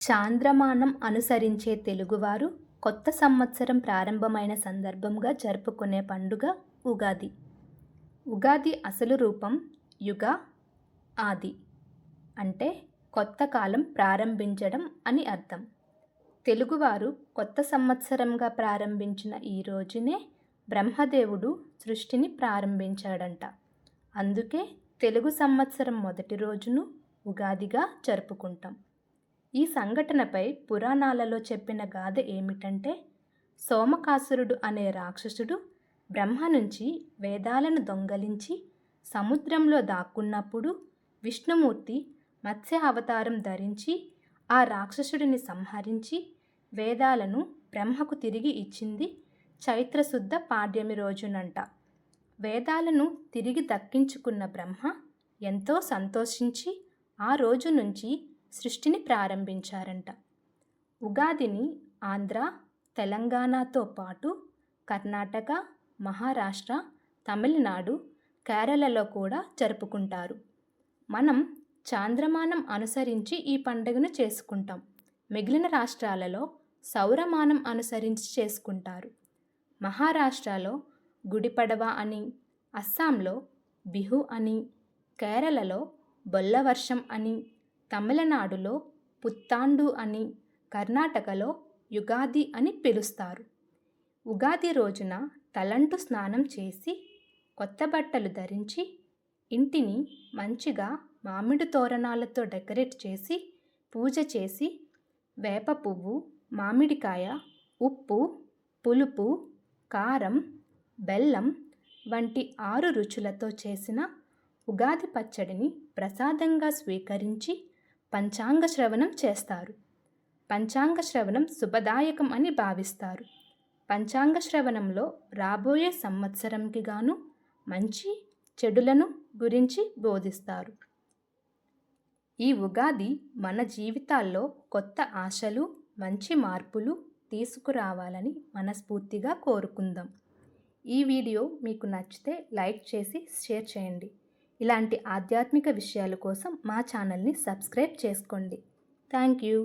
చాంద్రమానం అనుసరించే తెలుగువారు కొత్త సంవత్సరం ప్రారంభమైన సందర్భంగా జరుపుకునే పండుగ ఉగాది. ఉగాది అసలు రూపం యుగ ఆది, అంటే కొత్త కాలం ప్రారంభించడం అని అర్థం. తెలుగువారు కొత్త సంవత్సరంగా ప్రారంభించిన ఈ రోజునే బ్రహ్మదేవుడు సృష్టిని ప్రారంభించాడంట. అందుకే తెలుగు సంవత్సరం మొదటి రోజును ఉగాదిగా జరుపుకుంటాం. ఈ సంఘటనపై పురాణాలలో చెప్పిన గాథ ఏమిటంటే, సోమకాసురుడు అనే రాక్షసుడు బ్రహ్మ నుంచి వేదాలను దొంగలించి సముద్రంలో దాక్కున్నప్పుడు విష్ణుమూర్తి మత్స్య అవతారం ధరించి ఆ రాక్షసుడిని సంహరించి వేదాలను బ్రహ్మకు తిరిగి ఇచ్చింది చైత్రశుద్ధ పాడ్యమి రోజునంట. వేదాలను తిరిగి దక్కించుకున్న బ్రహ్మ ఎంతో సంతోషించి ఆ రోజు నుంచి సృష్టిని ప్రారంభించారంట. ఉగాదిని ఆంధ్ర, తెలంగాణతో పాటు కర్ణాటక, మహారాష్ట్ర, తమిళనాడు, కేరళలో కూడా జరుపుకుంటారు. మనం చాంద్రమానం అనుసరించి ఈ పండుగను చేసుకుంటాం. మిగిలిన రాష్ట్రాలలో సౌరమానం అనుసరించి చేసుకుంటారు. మహారాష్ట్రలో గుడిపడవ అని, అస్సాంలో బిహు అని, కేరళలో బొల్లవర్షం అని, తమిళనాడులో పుత్తాండు అని, కర్ణాటకలో యుగాది అని పిలుస్తారు. ఉగాది రోజున తలంటు స్నానం చేసి కొత్త బట్టలు ధరించి ఇంటిని మంచిగా మామిడి తోరణాలతో డెకరేట్ చేసి పూజ చేసి వేప పువ్వు, మామిడికాయ, ఉప్పు, పులుపు, కారం, బెల్లం వంటి 6 రుచులతో చేసిన ఉగాది పచ్చడిని ప్రసాదంగా స్వీకరించి పంచాంగ శ్రవణం చేస్తారు. పంచాంగ శ్రవణం శుభదాయకం అని భావిస్తారు. పంచాంగ శ్రవణంలో రాబోయే సంవత్సరంకి గాను మంచి చెడులను గురించి బోధిస్తారు. ఈ ఉగాది మన జీవితాల్లో కొత్త ఆశలు, మంచి మార్పులు తీసుకురావాలని మనస్ఫూర్తిగా కోరుకుందాం. ఈ వీడియో మీకు నచ్చితే లైక్ చేసి షేర్ చేయండి. ఇలాంటి ఆధ్యాత్మిక విషయాల కోసం మా ఛానల్ని సబ్స్క్రైబ్ చేసుకోండి. Thank you.